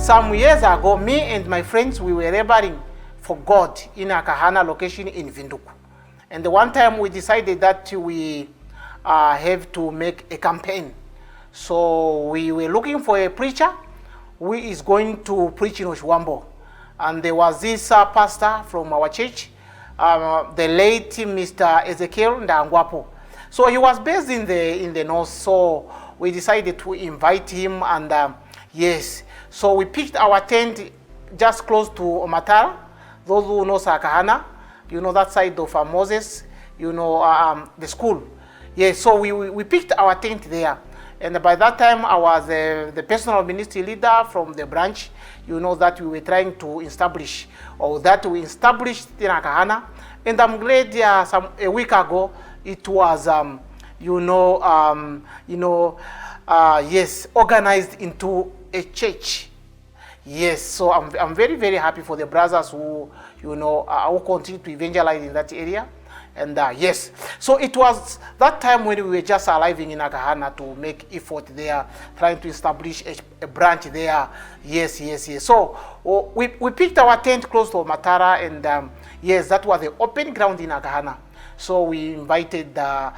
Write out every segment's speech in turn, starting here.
some years ago, me and my friends, we were laboring for God in a Kahana location in Vinduku. And the one time we decided that we have to make a campaign. So we were looking for a preacher who is going to preach in Oshuambo. And there was this pastor from our church, the late Mr. Ezekiel Ndahangwapo. So he was based in the north, so we decided to invite him, and yes, so we pitched our tent just close to Omatara. Those who know Sakahana, you know that side of Moses, you know the school. Yes, so we picked our tent there. And by that time, I was the personal ministry leader from the branch, you know, that we were trying to establish, or that we established in Akahana. And I'm glad a week ago, it was, yes, organized into a church. Yes, so I'm very, very happy for the brothers who, you know, who continue to evangelize in that area. And yes, so it was that time when we were just arriving in Akahana to make effort there, trying to establish a branch there. Yes. So we picked our tent close to Matara, and yes, that was the open ground in Akahana. So we invited the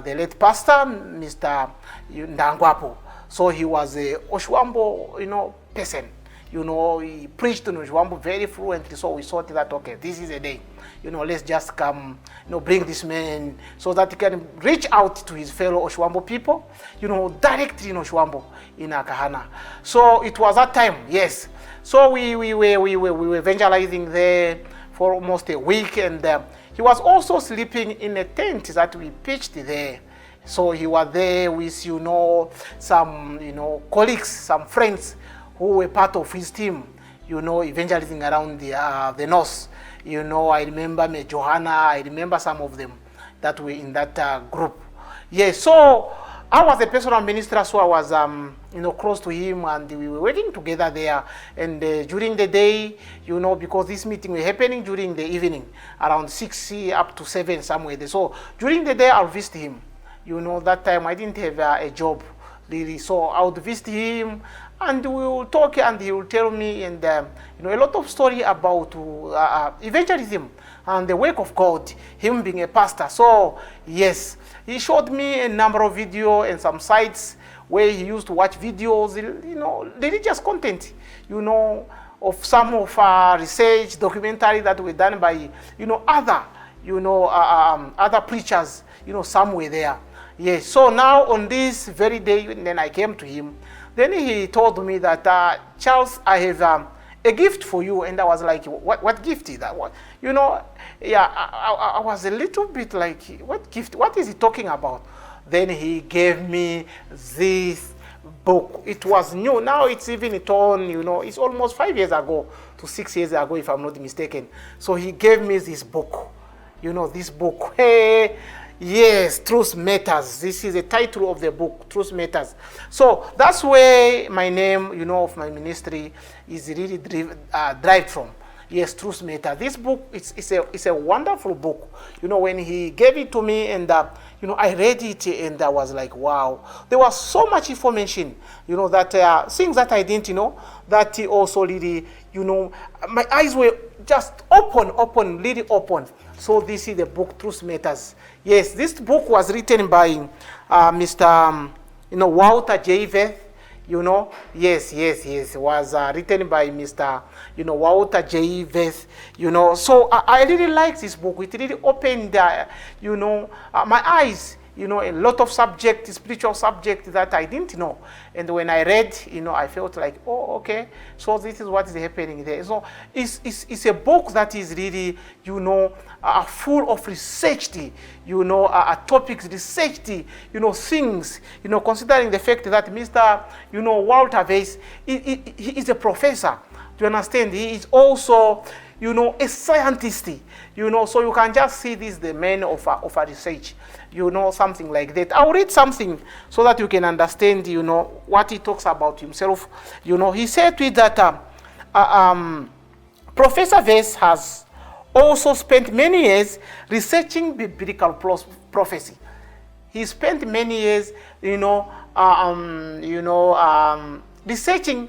late pastor, Mr. Ndahangwapo. So he was a Oshuambo, you know, person. You know, he preached in Oshuambo very fluently. So we thought that, okay, this is a day. You know, let's just come, you know, bring this man so that he can reach out to his fellow Oshuambo people, you know, directly in Oshuambo, in Akahana. So it was that time, yes. So we were evangelizing there for almost a week, and he was also sleeping in a tent that we pitched there. So he was there with, you know, some, you know, colleagues, some friends who were part of his team, you know, evangelizing around the north. You know, I remember me, Johanna, I remember some of them that were in that group. Yes, so I was a personal minister, so I was, you know, close to him, and we were working together there. And during the day, you know, because this meeting was happening during the evening, around 6 up to 7 somewhere there. So during the day, I'll visit him. You know, that time I didn't have a job, really. So I would visit him, and we will talk, and he will tell me, and you know, a lot of story about evangelism and the work of God, him being a pastor. So yes, he showed me a number of videos and some sites where he used to watch videos, you know, religious content, you know, of some of research, documentary that were done by, you know, other preachers, you know, somewhere there. Yes, so now on this very day, then I came to him. Then he told me that, Charles, I have a gift for you. And I was like, what gift is that? What? You know, yeah, I was a little bit like, what gift? What is he talking about? Then he gave me this book. It was new. Now it's even torn, you know, it's almost 5 years ago to 6 years ago, if I'm not mistaken. So he gave me this book. You know, this book. Hey, yes, Truth Matters. This is the title of the book, Truth Matters. So that's where my name, you know, of my ministry is really derived from. Yes, Truth Matters. This book, it's a wonderful book. You know, when he gave it to me, and you know, I read it, and I was like, wow. There was so much information, you know, that things that I didn't know, that he also really, you know, my eyes were just open, really open. So this is the book, Truth Matters. Yes, this book was written by Mr. You know, Walter J. Veth. You know, yes, it was written by Mr. You know, Walter J. Veth. You know, so I really like this book. It really opened, you know, my eyes. You know, a lot of subject, spiritual subject that I didn't know. And when I read, you know, I felt like, oh, okay, so this is what is happening there. So it's a book that is really, you know, full of researched, you know, topics, researched, you know, things, you know, considering the fact that Mr. You know, Walter Veth, he is a professor. Do you understand? He is also, you know, a scientist, you know, so you can just see this, the man of a research, you know, something like that. I'll read something so that you can understand, you know, what he talks about himself. You know, he said to it that Professor Veth has also spent many years researching biblical prophecy. He spent many years, you know, researching,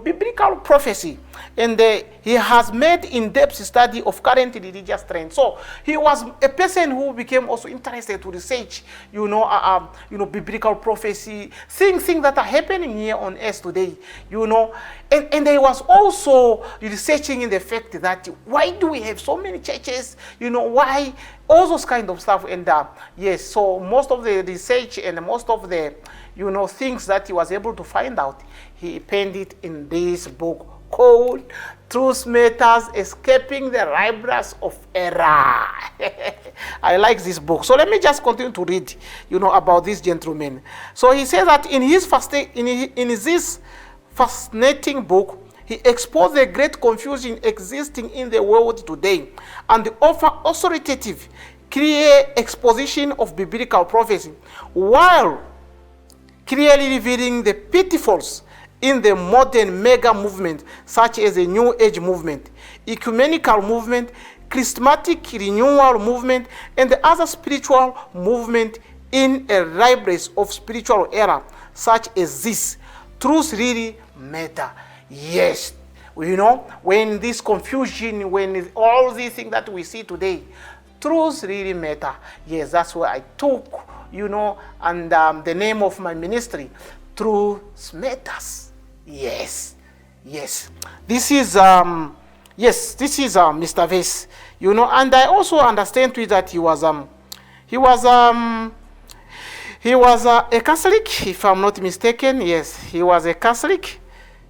biblical prophecy, and he has made in-depth study of current religious trends. So he was a person who became also interested to research, biblical prophecy, things that are happening here on earth today, and he was also researching in the fact that why do we have so many churches, why all those kind of stuff. And yes, so most of the research and most of the things that he was able to find out, he penned it in this book called Truth Matters, Escaping the Rivers of Error. I like this book. So let me just continue to read, about this gentleman. So he says that in this fascinating book, he exposed the great confusion existing in the world today and offer authoritative, clear exposition of biblical prophecy, while clearly revealing the pitfalls in the modern mega movement, such as the New Age movement, ecumenical movement, charismatic renewal movement, and the other spiritual movement in a libraries of spiritual era, such as this. Truth really matter. Yes, when this confusion, when all these things that we see today, truth really matter. Yes, that's why I took, and the name of my ministry, Truth Matters. Yes. This is Mr. Vase, and I also understand too that he was a Catholic, if I'm not mistaken. Yes, he was a Catholic.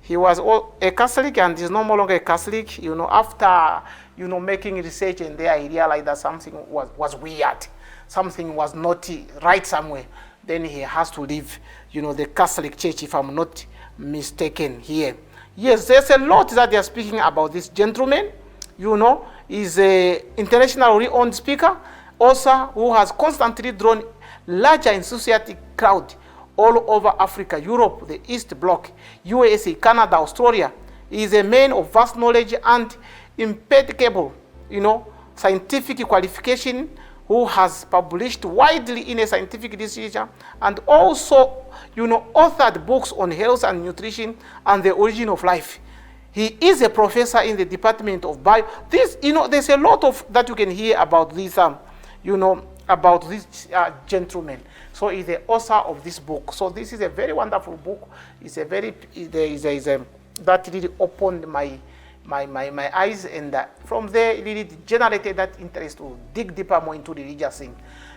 He was a Catholic and is no longer a Catholic. After making research, and there he realized that something was weird, something was not right somewhere. Then he has to leave, the Catholic Church, if I'm not mistaken here. Yes, there's a lot that they are speaking about this gentleman. Is a internationally renowned speaker, author who has constantly drawn larger enthusiastic crowd all over Africa, Europe, the East Bloc, USA, Canada, Australia. He is a man of vast knowledge and impeccable, scientific qualification, who has published widely in a scientific literature, and also, authored books on health and nutrition and the origin of life. He is a professor in the Department of Bio. This, there's a lot of that you can hear about this, about this gentleman. So he's the author of this book. So this is a very wonderful book. It's a very, that really opened my eyes, and from there it really generated that interest to dig deeper more into the religious thing.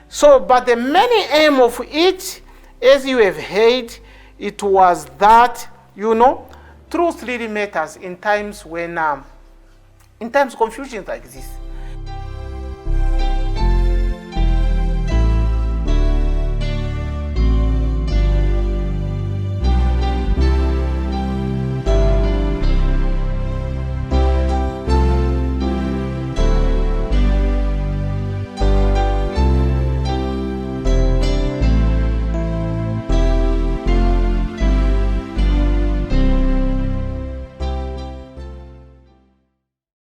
So, but the main aim of it, as you have heard, it was that, truth really matters in times when, in times confusion like this.